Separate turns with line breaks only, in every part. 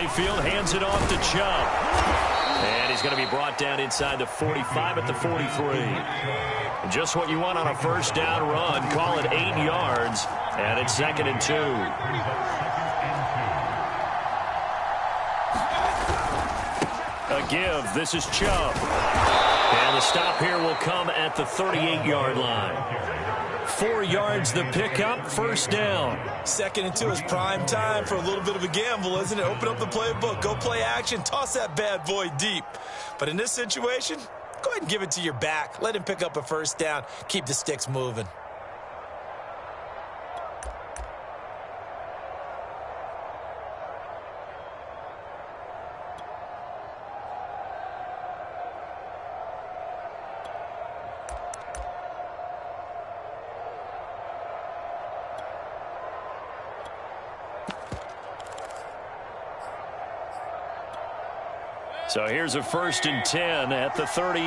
Mayfield hands it off to Chubb. And he's going to be brought down inside the 45 at the 43. Just what you want on a first down run. Call it 8 yards. And it's 2nd and 2. A give. This is Chubb. And the stop here will come at the 38-yard line. 4 yards the pickup, first down.
2nd and 2 is prime time for a little bit of a gamble, isn't it? Open up the playbook, go play action, toss that bad boy deep. But in this situation, go ahead and give it to your back. Let him pick up a first down. Keep the sticks moving.
So here's a 1st and 10 at the 38.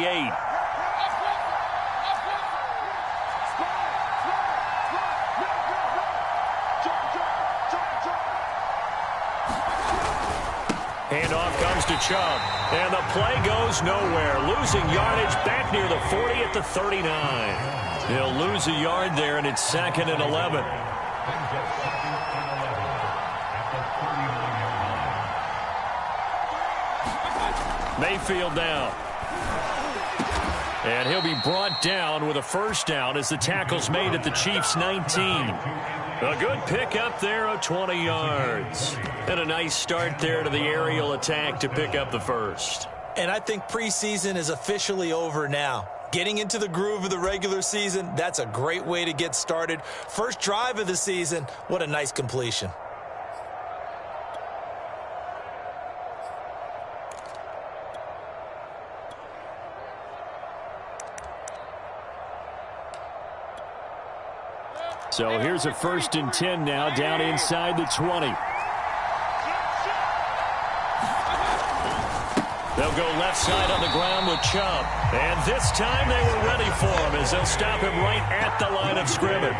Handoff comes to Chubb. And the play goes nowhere. Losing yardage back near the 40 at the 39. He'll lose a yard there, and it's 2nd and 11. Mayfield down. And he'll be brought down with a first down as the tackle's made at the Chiefs' 19. A good pick up there of 20 yards. And a nice start there to the aerial attack to pick up the first.
And I think preseason is officially over now. Getting into the groove of the regular season, that's a great way to get started. First drive of the season, what a nice completion.
So here's a 1st and 10 now down inside the 20. They'll go left side on the ground with Chubb. And this time they were ready for him as they'll stop him right at the line of scrimmage.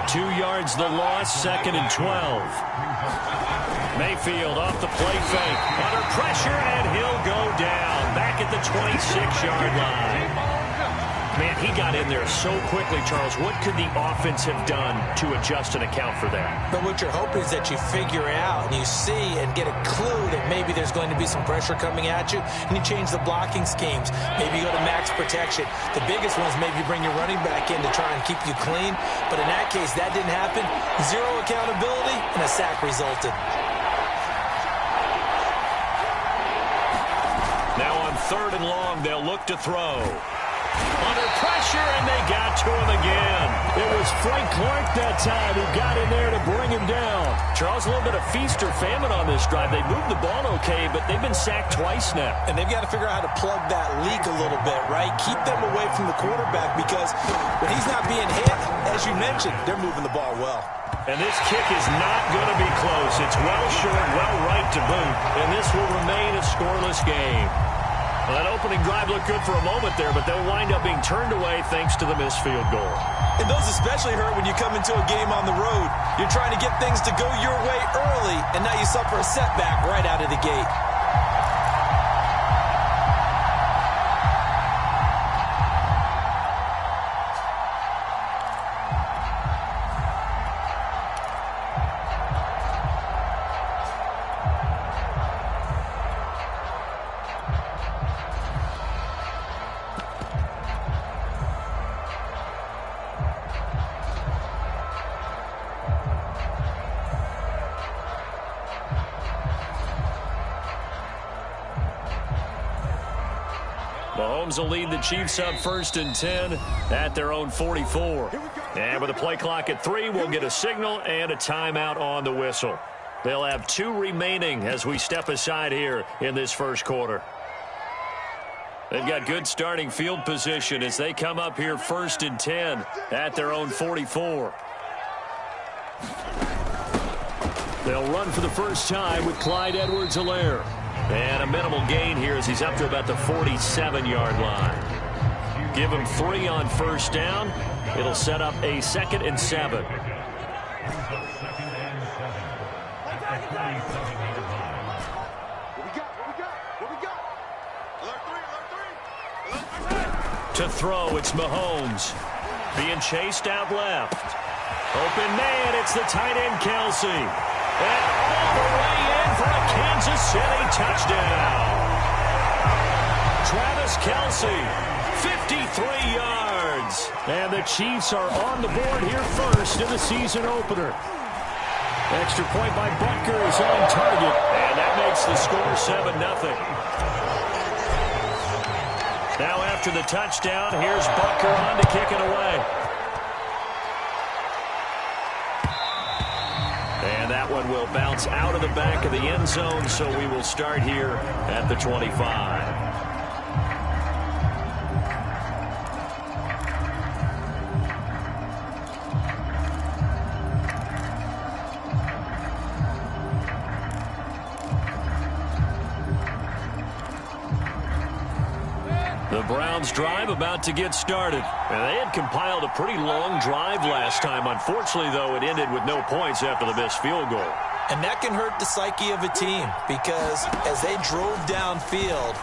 2 yards the loss, 2nd and 12. Mayfield off the play fake. Under pressure, and he'll go down. Back at the 26-yard line. Man, he got in there so quickly, Charles. What could the offense have done to adjust and account for that?
But what you're hoping is that you figure out and you see and get a clue that maybe there's going to be some pressure coming at you, and you change the blocking schemes. Maybe you go to max protection. The biggest one is maybe bring your running back in to try and keep you clean. But in that case, that didn't happen. Zero accountability, and a sack resulted.
Now on 3rd and long, they'll look to throw. Under pressure, and they got to him again. It was Frank Clark that time who got in there to bring him down. Charles, a little bit of feast or famine on this drive. They moved the ball okay, but they've been sacked twice now.
And they've got to figure out how to plug that leak a little bit, right? Keep them away from the quarterback because when he's not being hit, as you mentioned, they're moving the ball well.
And this kick is not going to be close. It's well short, well right to boot, and this will remain a scoreless game. Well, that opening drive looked good for a moment there, but they'll wind up being turned away thanks to the missed field goal.
And those especially hurt when you come into a game on the road. You're trying to get things to go your way early, and now you suffer a setback right out of the gate.
Mahomes will lead the Chiefs up 1st and 10 at their own 44. And with a play clock at 3, we'll get a signal and a timeout on the whistle. They'll have 2 remaining as we step aside here in this first quarter. They've got good starting field position as they come up here 1st and 10 at their own 44. They'll run for the first time with Clyde Edwards-Helaire. And a minimal gain here as he's up to about the 47-yard line. Give him 3 on first down. It'll set up a 2nd and 7. To throw, it's Mahomes. Being chased out left. Open man, it's the tight end Kelsey. And all the way in for a Kansas City touchdown. Travis Kelsey, 53 yards. And the Chiefs are on the board here first in the season opener. Extra point by Butker is on target. And that makes the score 7-0. Now after the touchdown, here's Butker on to kick it away. And that one will bounce out of the back of the end zone, so we will start here at the 25. The Browns drive about to get started. And they had compiled a pretty long drive last time. Unfortunately, though, it ended with no points after the missed field goal.
And that can hurt the psyche of a team because as they drove downfield,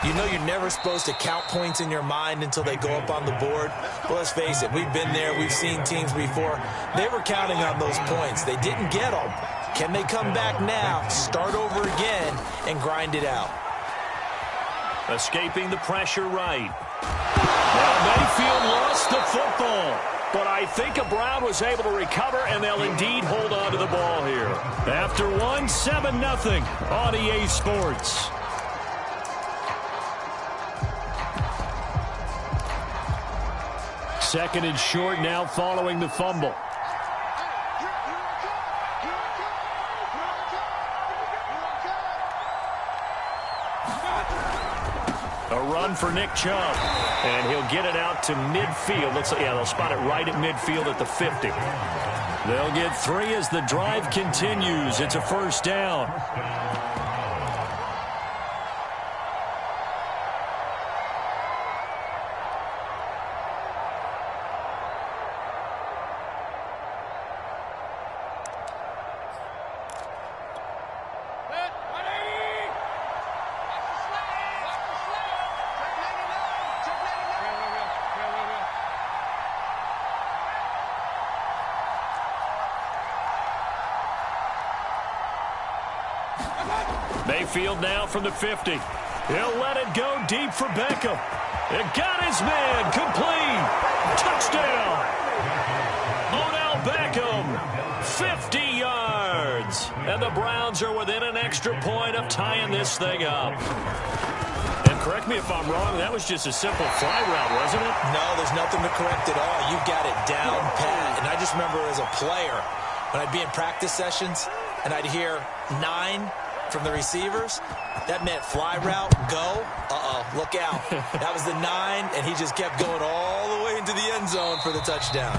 you know you're never supposed to count points in your mind until they go up on the board. Well, let's face it, we've been there. We've seen teams before. They were counting on those points. They didn't get them. Can they come back now, start over again, and grind it out?
Escaping the pressure right. Now Mayfield lost the football. But I think Brown was able to recover, and they'll indeed hold on to the ball here. After one, 7-0 on EA Sports. Second and short now following the fumble. A run for Nick Chubb. And he'll get it out to midfield. They'll spot it right at midfield at the 50. They'll get 3 as the drive continues. It's a first down. Mayfield now from the 50. He'll let it go deep for Beckham. It got his man complete. Touchdown. Odell Beckham, 50 yards. And the Browns are within an extra point of tying this thing up. And correct me if I'm wrong, that was just a simple fly route, wasn't it?
No, there's nothing to correct at all. You got it down pat. And I just remember as a player, when I'd be in practice sessions, and I'd hear 9 from the receivers, that meant fly route, go, look out. That was the 9, and he just kept going all the way into the end zone for the touchdown.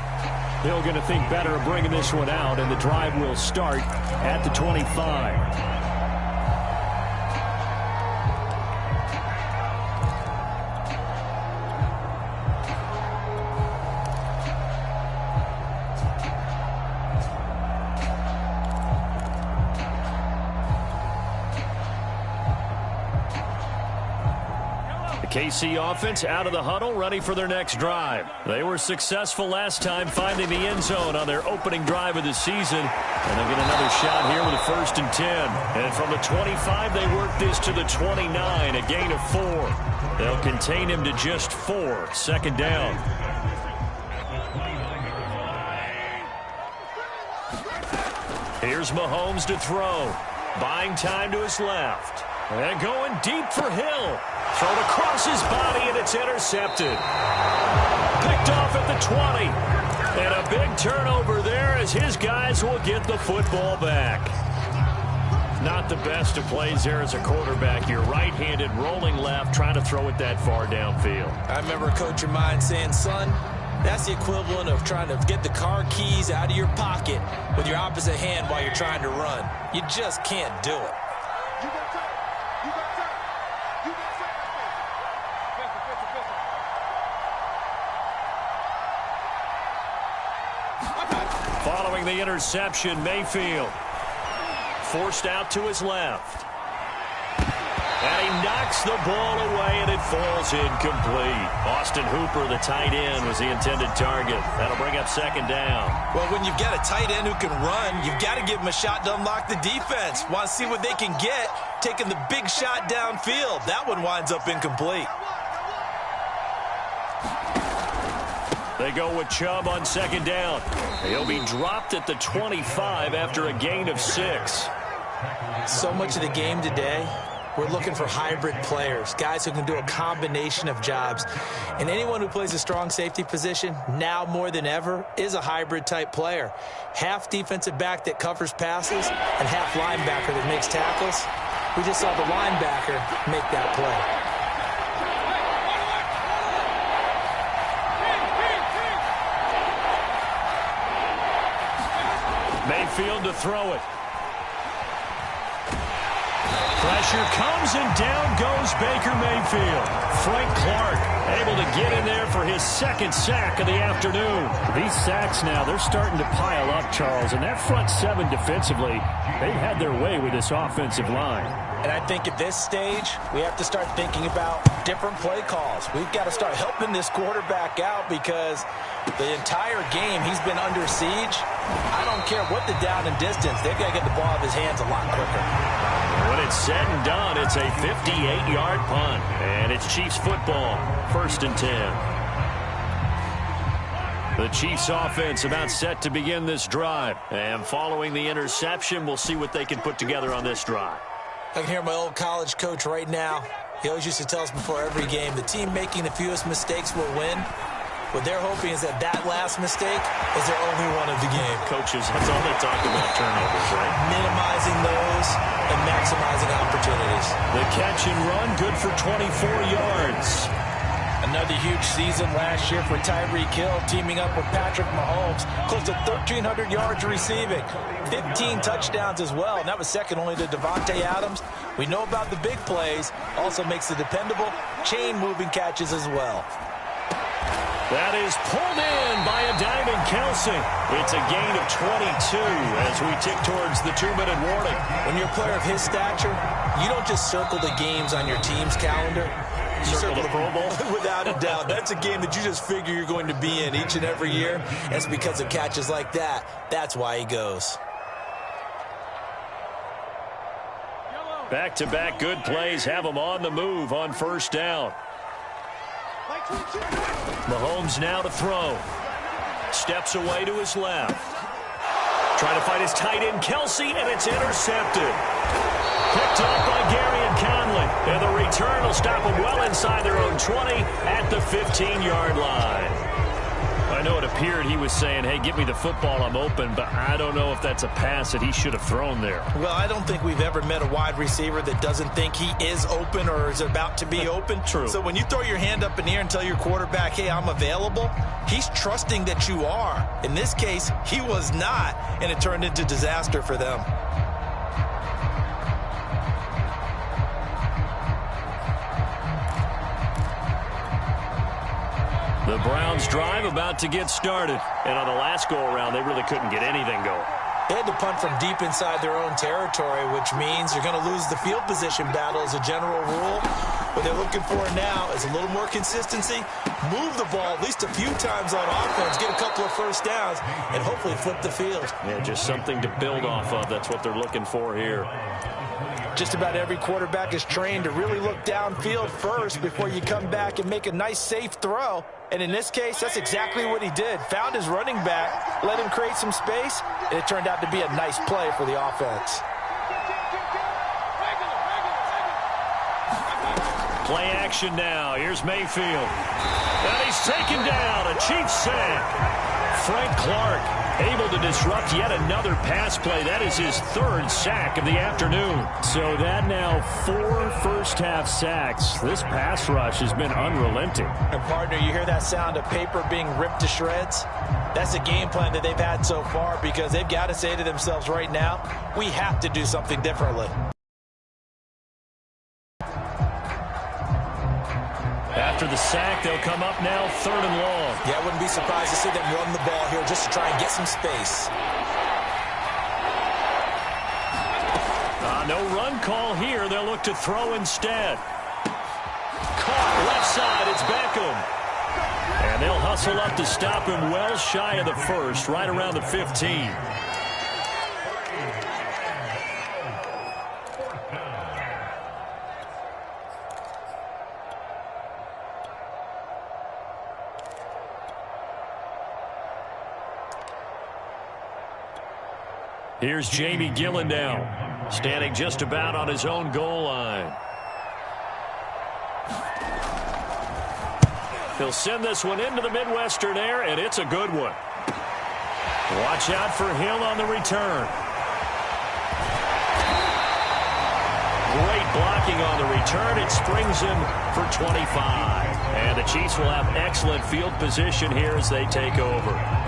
They're going to think better of bringing this one out, and the drive will start at the 25. KC offense out of the huddle, ready for their next drive. They were successful last time finding the end zone on their opening drive of the season. And they'll get another shot here with a 1st and 10. And from the 25, they work this to the 29, a gain of 4. They'll contain him to just 4, 2nd down. Here's Mahomes to throw. Buying time to his left. And going deep for Hill. Thrown across his body, and it's intercepted. Picked off at the 20. And a big turnover there as his guys will get the football back. Not the best of plays there as a quarterback. You're right-handed, rolling left, trying to throw it that far downfield.
I remember a coach of mine saying, son, that's the equivalent of trying to get the car keys out of your pocket with your opposite hand while you're trying to run. You just can't do it.
Following the interception, Mayfield forced out to his left. And he knocks the ball away, and it falls incomplete. Austin Hooper, the tight end, was the intended target. That'll bring up second down.
Well, when you've got a tight end who can run, you've got to give him a shot to unlock the defense. Want to see what they can get, taking the big shot downfield. That one winds up incomplete.
They go with Chubb on second down. He'll be dropped at the 25 after a gain of 6.
So much of the game today, we're looking for hybrid players, guys who can do a combination of jobs. And anyone who plays a strong safety position, now more than ever, is a hybrid type player. Half defensive back that covers passes and half linebacker that makes tackles. We just saw the linebacker make that play.
Mayfield to throw it. Pressure comes, and down goes Baker Mayfield. Frank Clark able to get in there for his second sack of the afternoon.
These sacks now, they're starting to pile up, Charles. And that front seven defensively, they've had their way with this offensive line.
And I think at this stage, we have to start thinking about different play calls. We've got to start helping this quarterback out because the entire game he's been under siege. I don't care what the down and distance. They've got to get the ball out of his hands a lot quicker.
When it's said and done, it's a 58-yard punt. And it's Chiefs football, 1st and 10. The Chiefs offense about set to begin this drive. And following the interception, we'll see what they can put together on this drive.
I can hear my old college coach right now. He always used to tell us before every game, the team making the fewest mistakes will win. What they're hoping is that last mistake is their only one of the game.
Coaches, that's all they talk about, turnovers, right?
Minimizing those and maximizing opportunities.
The catch and run, good for 24 yards.
Another huge season last year for Tyreek Hill, teaming up with Patrick Mahomes. Close to 1,300 yards receiving. 15 touchdowns as well, and that was second only to Davante Adams. We know about the big plays. Also makes the dependable chain-moving catches as well.
That is pulled in by a Diamond Kelce. It's a gain of 22 as we tick towards the 2-minute warning.
When you're a player of his stature, you don't just circle the games on your team's calendar. You circle the Pro Bowl. Without a doubt. That's a game that you just figure you're going to be in each and every year. That's because of catches like that. That's why he goes.
Back-to-back good plays have him on the move on 1st down. Mahomes now to throw. Steps away to his left. Trying to find his tight end, Kelce, and it's intercepted. Picked up by Gary and Conley. And the return will stop them well inside their own 20 at the 15-yard line. I know it appeared he was saying, hey, give me the football, I'm open, but I don't know if that's a pass that he should have thrown there.
Well, I don't think we've ever met a wide receiver that doesn't think he is open or is about to be open.
True.
So when you throw your hand up in the air and tell your quarterback, hey, I'm available, he's trusting that you are. In this case, he was not, and it turned into disaster for them.
The Browns drive about to get started. And on the last go-around, they really couldn't get anything going.
They had to punt from deep inside their own territory, which means you're going to lose the field position battle as a general rule. What they're looking for now is a little more consistency, move the ball at least a few times on offense, get a couple of first downs, and hopefully flip the field.
Yeah, just something to build off of. That's what they're looking for here.
Just about every quarterback is trained to really look downfield first before you come back and make a nice, safe throw. And in this case, that's exactly what he did. Found his running back, let him create some space, and it turned out to be a nice play for the offense.
Play action now. Here's Mayfield. And he's taken down. A Chiefs sack. Frank Clark able to disrupt yet another pass play. That is his 3rd sack of the afternoon.
So that now 4 first-half sacks. This pass rush has been unrelenting.
And, partner, you hear that sound of paper being ripped to shreds? That's the game plan that they've had so far because they've got to say to themselves right now, we have to do something differently.
After the sack, they'll come up now 3rd and long.
Yeah, I wouldn't be surprised to see them run the ball here just to try and get some space.
No run call here. They'll look to throw instead. caught left side. It's Beckham. And they'll hustle up to stop him well shy of the first, right around the 15. Here's Jamie Gillen now, standing just about on his own goal line. He'll send this one into the Midwestern air, and it's a good one. Watch out for Hill on the return. Great blocking on the return. It springs him for 25. And the Chiefs will have excellent field position here as they take over.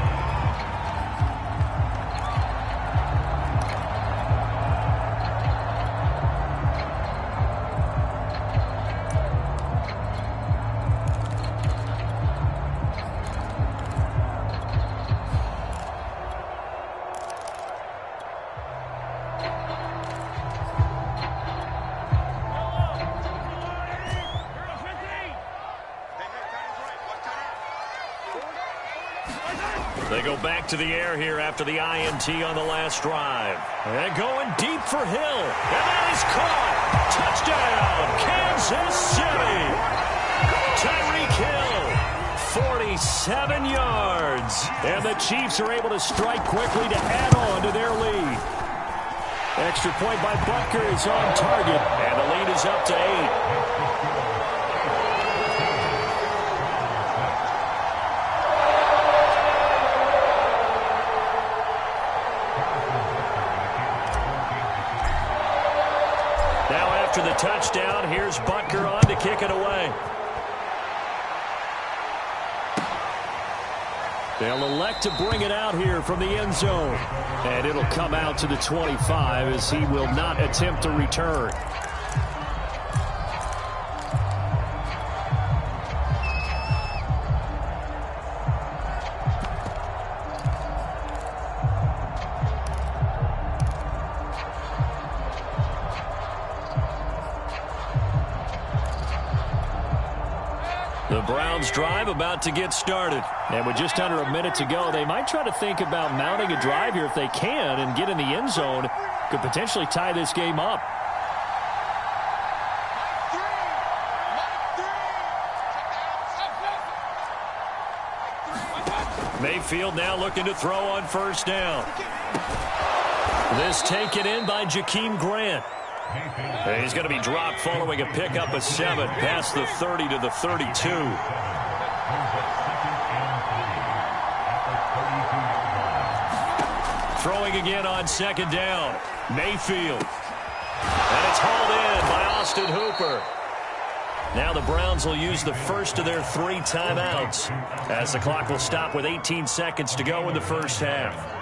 They go back to the air here after the INT on the last drive. And going deep for Hill. And that is caught. Touchdown, Kansas City. Tyreek Hill, 47 yards. And the Chiefs are able to strike quickly to add on to their lead. Extra point by Butker is on target. And the lead is up to 8. After the touchdown, here's Butker on to kick it away. They'll elect to bring it out here from the end zone. And it'll come out to the 25 as he will not attempt to return. The Browns drive about to get started. And with just under a minute to go, they might try to think about mounting a drive here if they can and get in the end zone. Could potentially tie this game up. Mayfield now looking to throw on first down. This taken in by Jakeem Grant. And he's going to be dropped following a pickup of 7 past the 30 to the 32. Throwing again on second down. Mayfield. And it's hauled in by Austin Hooper. Now the Browns will use the first of their 3 timeouts as the clock will stop with 18 seconds to go in the first half.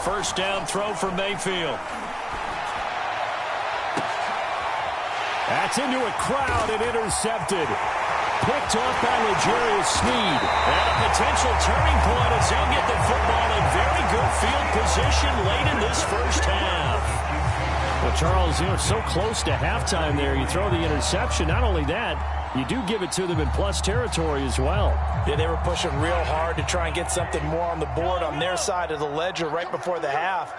First down throw for Mayfield. That's into a crowd and intercepted. Picked off by L'Jarius Sneed. And a potential turning point as they'll get the football in very good field position late in this first half. Well, Charles, you know, so close to halftime there. You throw the interception. Not only that, you do give it to them in plus territory as well.
Yeah, they were pushing real hard to try and get something more on the board on their side of the ledger right before the half.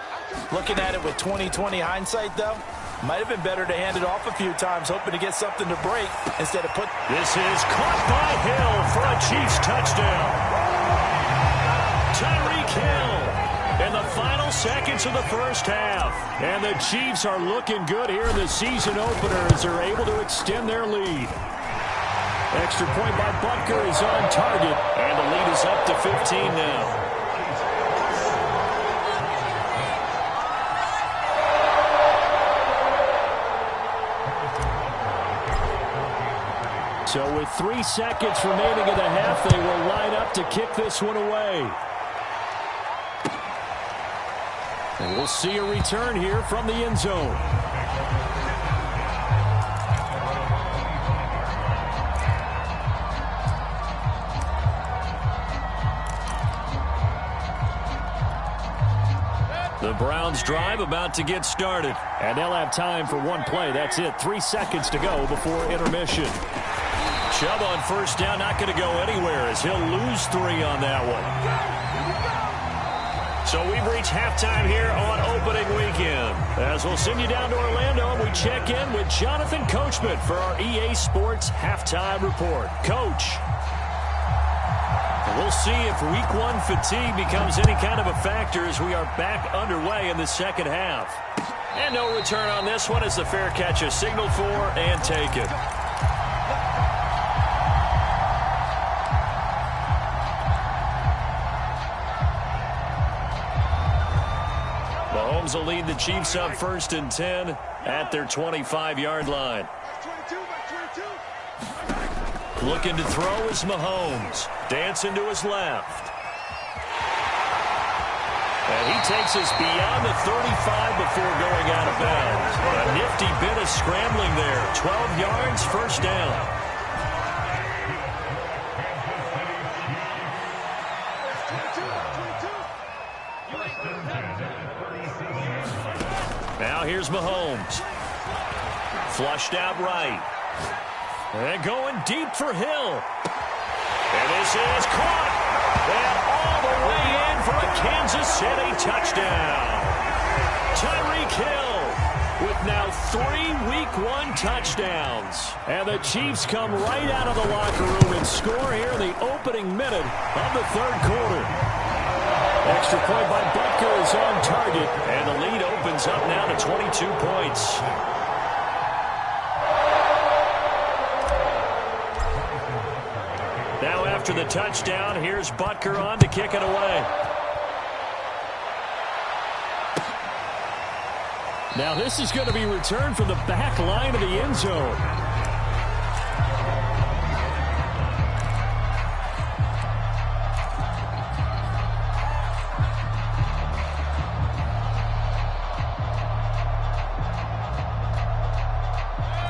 Looking at it with 20/20 hindsight, though, might have been better to hand it off a few times, hoping to get something to break instead of put...
This is caught by Hill for a Chiefs touchdown. Tyreek Hill in the final seconds of the first half. And the Chiefs are looking good here in the season opener as they're able to extend their lead. Extra point by Butker is on target. And the lead is up to 15 now. So with 3 seconds remaining in the half, they will line up to kick this one away. And we'll see a return here from the end zone. The Browns drive about to get started.
And they'll have time for one play. That's it. 3 seconds to go before intermission.
Chubb on first down, not going to go anywhere as he'll lose 3 on that one. So we've reached halftime here on opening weekend. As we'll send you down to Orlando, and we check in with Jonathan Coachman for our EA Sports Halftime Report. Coach. We'll see if week 1 fatigue becomes any kind of a factor as we are back underway in the second half. And no return on this one as the fair catch is signaled for and taken. Mahomes will lead the Chiefs up 1st and 10 at their 25-yard line. Looking to throw is Mahomes. Dancing to his left. And he takes us beyond the 35 before going out of bounds. A nifty bit of scrambling there. 12 yards, first down. Now here's Mahomes. Flushed out right. And going deep for Hill. And this is caught. And all the way in for a Kansas City touchdown. Tyreek Hill with now 3 Week 1 touchdowns. And the Chiefs come right out of the locker room and score here in the opening minute of the 3rd quarter. Extra point by Butker is on target. And the lead opens up now to 22 points. Now after the touchdown, here's Butker on to kick it away.
Now this is going to be returned from the back line of the end zone.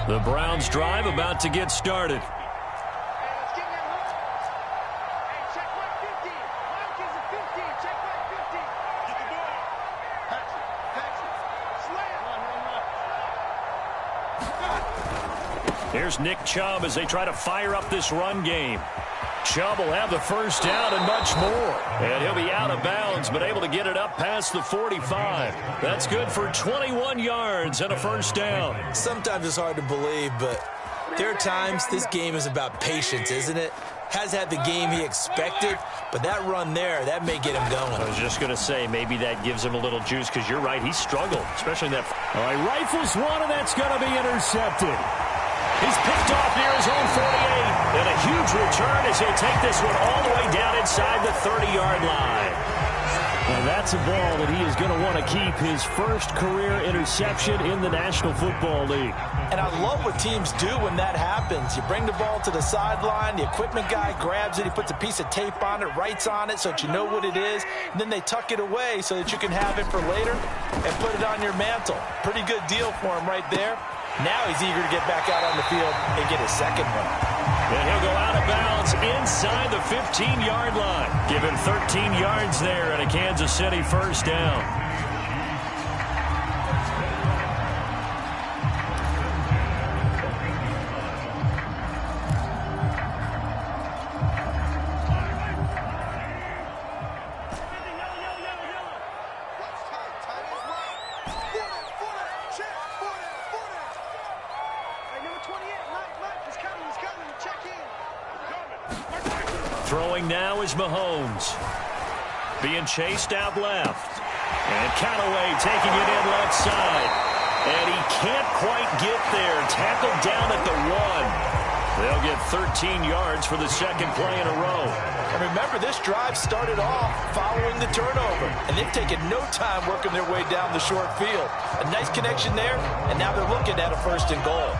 The Browns drive about to get started. Here's Nick Chubb as they try to fire up this run game. Chubb will have the first down and much more. And he'll be out of bounds, but able to get it up past the 45. That's good for 21 yards and a first down.
Sometimes it's hard to believe, but there are times this game is about patience, isn't it? Has had the game he expected, but that run there, that may get him going.
I was just going to say, maybe that gives him a little juice, because you're right, he struggled, especially in that.
All right, rifles one, and that's going to be intercepted.
He's picked off near his own 48. And a huge return as he'll take this one all the way down inside the 30-yard line.
And that's a ball that he is going to want to keep, his first career interception in the National Football League.
And I love what teams do when that happens. You bring the ball to the sideline, the equipment guy grabs it, he puts a piece of tape on it, writes on it so that you know what it is, and then they tuck it away so that you can have it for later and put it on your mantle. Pretty good deal for him right there. Now he's eager to get back out on the field and get his second one.
And he'll go out of bounds inside the 15-yard line. Give him 13 yards there and a Kansas City first down. Throwing now is Mahomes. Being chased out left. And Callaway taking it in left side. And he can't quite get there. Tackled down at the 1. They'll get 13 yards for the second play in a row.
And remember, this drive started off following the turnover. And they've taken no time working their way down the short field. A nice connection there, and now they're looking at a 1st and goal.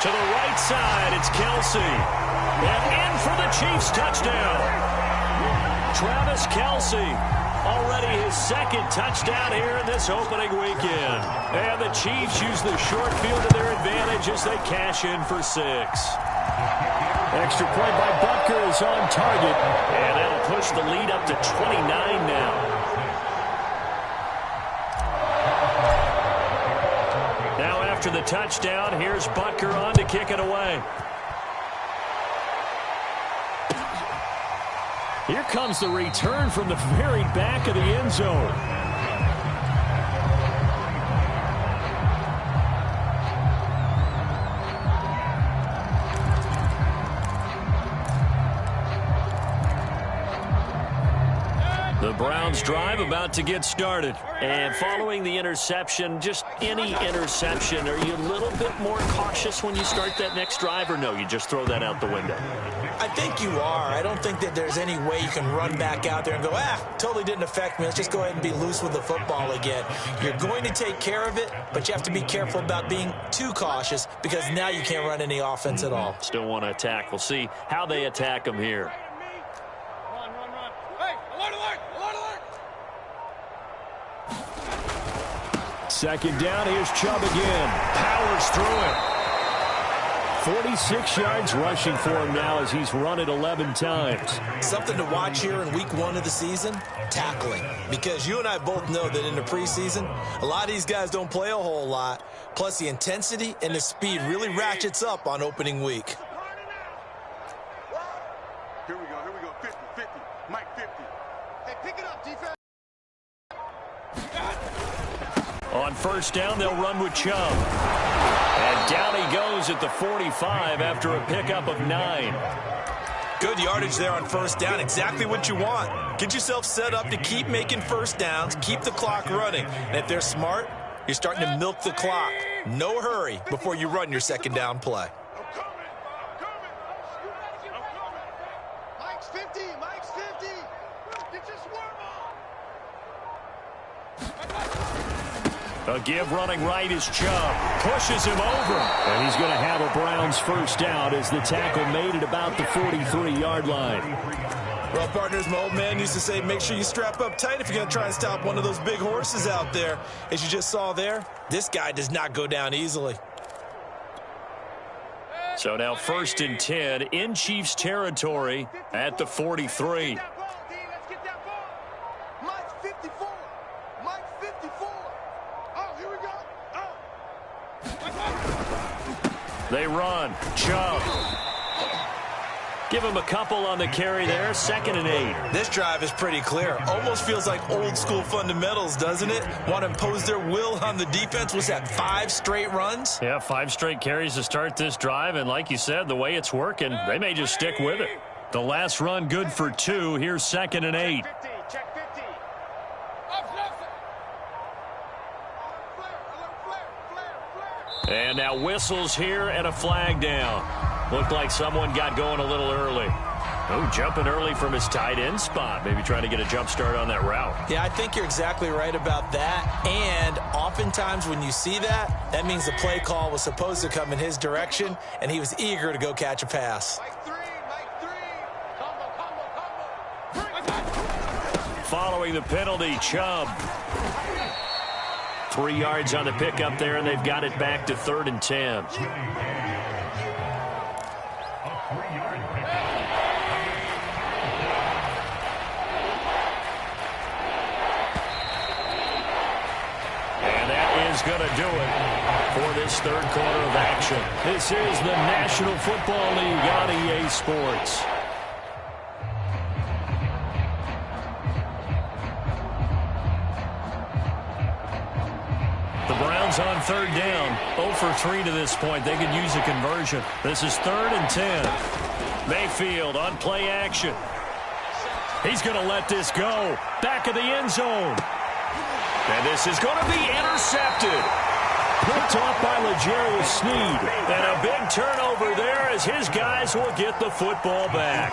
To the right side, it's Kelce. And in for the Chiefs touchdown. Travis Kelce, already his second touchdown here in this opening weekend. And the Chiefs use the short field to their advantage as they cash in for 6.
Extra point by Butker is on target.
And that'll push the lead up to 29 now. Now after the touchdown, here's Butker on to kick it away.
Here comes the return from the very back of the end zone.
The Browns drive about to get started. And following the interception, just any interception, are you a little bit more cautious when you start that next drive, or no, you just throw that out the window?
I think you are. I don't think that there's any way you can run back out there and go, totally didn't affect me. Let's just go ahead and be loose with the football again. You're going to take care of it, but you have to be careful about being too cautious because now you can't run any offense at all.
Still want to attack. We'll see how they attack them here.
Second down, here's Chubb again. Powers through it. 46 yards rushing for him now as he's run it 11 times.
Something to watch here in week 1 of the season, tackling. Because you and I both know that in the preseason, a lot of these guys don't play a whole lot. Plus the intensity and the speed really ratchets up on opening week.
Here we go, 50, Mike 50. Hey, pick it up, defense.
On first down, they'll run with Chubb. And down he goes at the 45 after a pickup of 9.
Good yardage there on first down. Exactly what you want. Get yourself set up to keep making first downs, keep the clock running. And if they're smart, you're starting to milk the clock. No hurry before you run your second down play.
I'm coming. Mike's 50. Get your swarm on.
A give running right is Chubb. Pushes him over.
And he's going to have a Browns first down as the tackle made it about the 43-yard line.
Well, partners, my old man used to say, make sure you strap up tight if you're going to try and stop one of those big horses out there. As you just saw there, this guy does not go down easily.
So now first and 10 in Chiefs territory at the 43. They run. Chubb. Give him a couple on the carry there. Second and 8.
This drive is pretty clear. Almost feels like old school fundamentals, doesn't it? Want to impose their will on the defense. Was that 5 straight runs?
Yeah, 5 straight carries to start this drive. And like you said, the way it's working, they may just stick with it. The last run good for 2. Here's second and 8.
Check 50.
And now whistles here and a flag down. Looked like someone got going a little early. Oh, jumping early from his tight end spot. Maybe trying to get a jump start on that route.
Yeah, I think you're exactly right about that. And oftentimes when you see that, that means the play call was supposed to come in his direction, and he was eager to go catch a pass.
Mike 3. Combo.
Following the penalty, Chubb. 3 yards on the pickup there, and they've got it back to 3rd and 10. And that is going to do it for this third quarter of action. This is the National Football League on EA Sports. On 3rd down, 0 for 3 to this point. They could use a conversion. This is 3rd and 10. Mayfield on play action. He's going to let this go. Back of the end zone. And this is going to be intercepted.
Picked off by L'Jarius Sneed.
And a big turnover there as his guys will get the football back.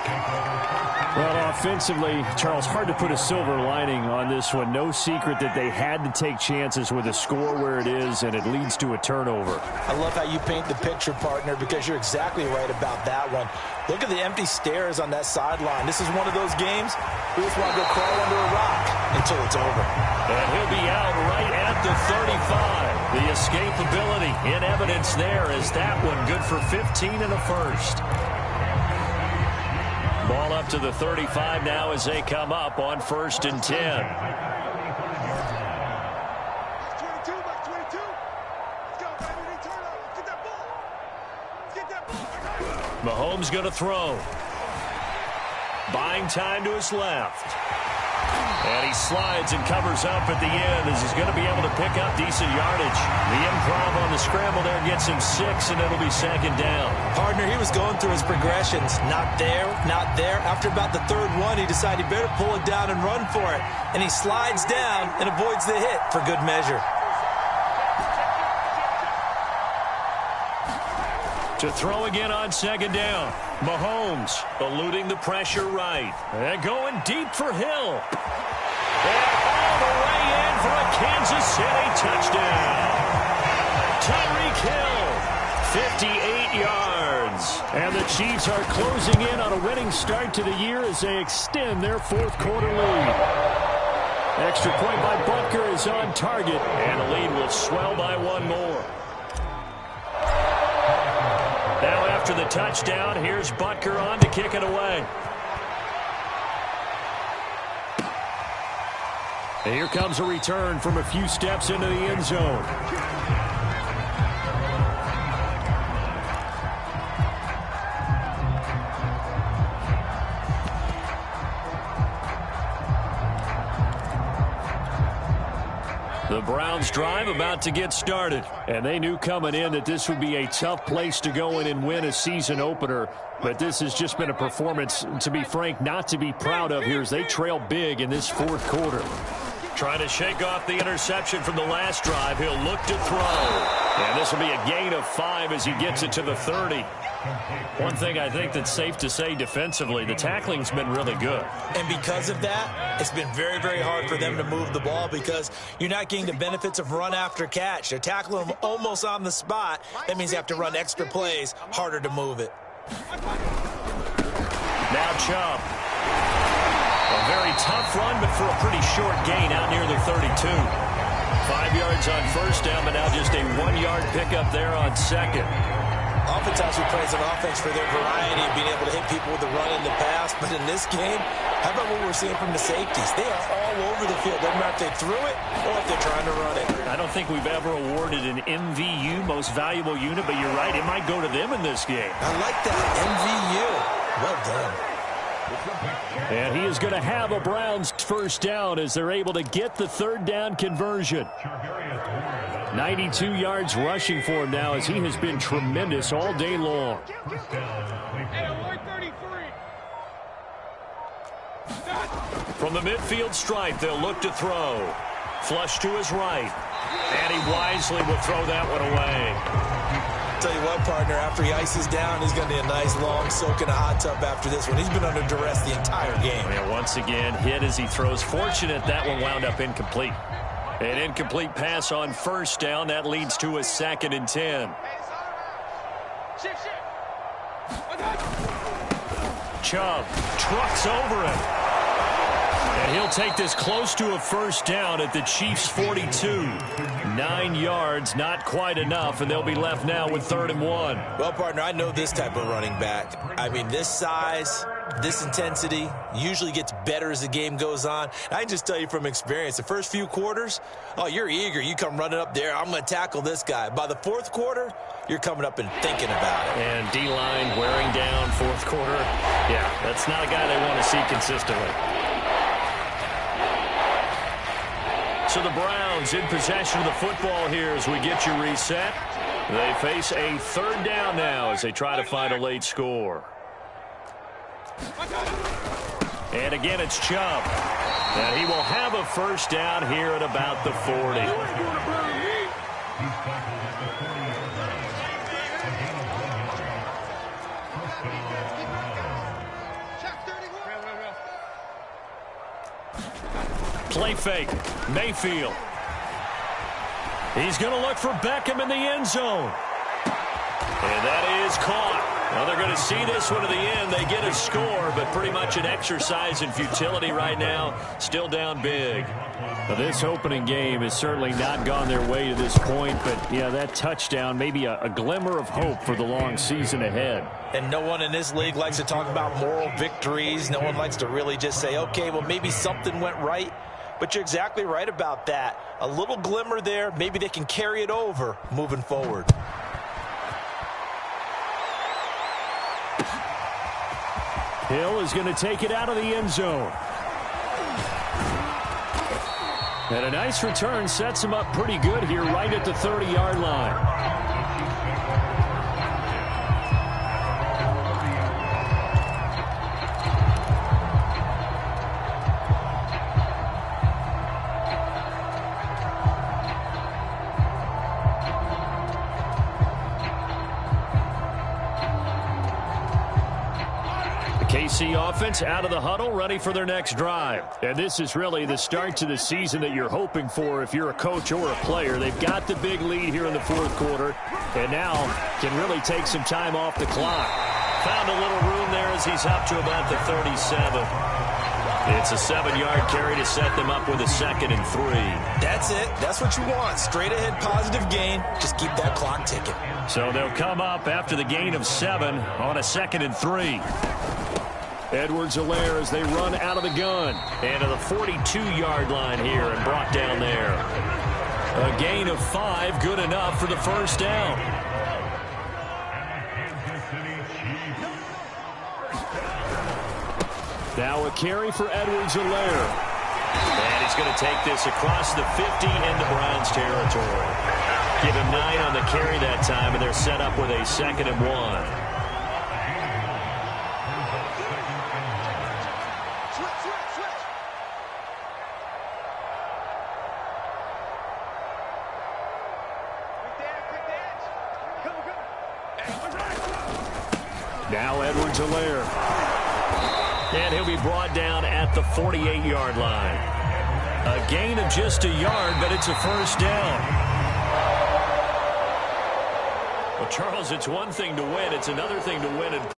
Well, offensively, Charles, hard to put a silver lining on this one. No secret that they had to take chances with a score where it is, and it leads to a turnover.
I love how you paint the picture, partner, because you're exactly right about that one. Look at the empty stares on that sideline. This is one of those games we just want to go crawl under a rock until it's over.
And he'll be out right at the 35. The escapability in evidence there is that one good for 15 and a first. ball up to the 35 now as they come up on 1st and 10. Mahomes going to throw. Buying time to his left. And he slides and covers up at the end as he's going to be able to pick up decent yardage. The improv on the scramble there gets him 6, and it'll be 2nd down.
Partner, he was going through his progressions. Not there, not there. After about the 3rd one, he decided he better pull it down and run for it. And he slides down and avoids the hit for good measure.
To throw again on 2nd down. Mahomes eluding the pressure right. And going deep for Hill. And all the way in for a Kansas City touchdown. Tyreek Hill, 58 yards.
And the Chiefs are closing in on a winning start to the year as they extend their 4th quarter lead. Extra point by Butker is on target.
And the lead will swell by 1 more. Now after the touchdown, here's Butker on to kick it away.
And here comes a return from a few steps into the end zone. The Browns drive about to get started. And they knew coming in that this would be a tough place to go in and win a season opener. But this has just been a performance, to be frank, not to be proud of here as they trail big in this 4th quarter.
Trying to shake off the interception from the last drive. He'll look to throw. And this will be a gain of 5 as he gets it to the 30. One thing I think that's safe to say defensively, the tackling's been really good.
And because of that, it's been very, very hard for them to move the ball because you're not getting the benefits of run after catch. They're tackling them almost on the spot. That means you have to run extra plays, harder to move it.
Now Chubb. A very tough run, but for a pretty short gain out near the 32. 5 yards on 1st down, but now just a 1-yard pickup there on 2nd.
Oftentimes we praise an offense for their variety of being able to hit people with the run and the pass, but in this game, how about what we're seeing from the safeties? They are all over the field. Doesn't matter if they threw it or if they're trying to run it.
I don't think we've ever awarded an MVU, most valuable unit, but you're right, it might go to them in this game.
I like that, MVU. Well done.
And he is going to have a Browns 1st down as they're able to get the 3rd down conversion. 92 yards rushing for him now as he has been tremendous all day long.
From the midfield stripe, they'll look to throw. Flush to his right. And he wisely will throw that one away.
Tell you what, partner, after he ices down, he's going to need a nice long soak in a hot tub after this one. He's been under duress the entire game.
And once again, hit as he throws. Fortunate that one wound up incomplete. An incomplete pass on 1st down. That leads to a 2nd and 10. Chubb trucks over him. And he'll take this close to a 1st down at the Chiefs' 42. 9 yards, not quite enough, and they'll be left now with 3rd and 1.
Well, partner, I know this type of running back. I mean, this size, this intensity usually gets better as the game goes on. I can just tell you from experience, the first few quarters, oh, you're eager. You come running up there, I'm going to tackle this guy. By the 4th quarter, you're coming up and thinking about it.
And D-line wearing down 4th quarter. Yeah, that's not a guy they want to see consistently. So the Browns in possession of the football here as we get you reset. They face a 3rd down now as they try to find a late score. And again, it's Chubb. And he will have a 1st down here at about the 40. Play fake. Mayfield. He's going to look for Beckham in the end zone. And that is caught. Well, they're going to see this one to the end. They get a score, but pretty much an exercise in futility right now. Still down big.
Now, this opening game has certainly not gone their way to this point, but, yeah, that touchdown, maybe a glimmer of hope for the long season ahead.
And no one in this league likes to talk about moral victories. No one likes to really just say, okay, well, maybe something went right. But you're exactly right about that. A little glimmer there. Maybe they can carry it over moving forward.
Hill is going to take it out of the end zone. And a nice return sets him up pretty good here right at the 30-yard line. KC offense out of the huddle, ready for their next drive. And this is really the start to the season that you're hoping for if you're a coach or a player. They've got the big lead here in the fourth quarter, and now can really take some time off the clock.
Found a little room there as he's up to about the 37. It's a 7-yard carry to set them up with a 2nd and 3.
That's it. That's what you want. Straight ahead positive gain. Just keep that clock ticking.
So they'll come up after the gain of 7 on a 2nd and 3.
Edwards-Helaire as they run out of the gun.
And to the 42-yard line here and brought down there. A gain of 5, good enough for the first down.
Now a carry for Edwards-Helaire.
And he's going to take this across the 50 into Browns territory. Give him 9 on the carry that time, and they're set up with a 2nd and 1.
Now Edwards-Helaire.
And he'll be brought down at the 48-yard line. A gain of just a yard, but it's a first down. Well, Charles, it's one thing to win. It's another thing to win and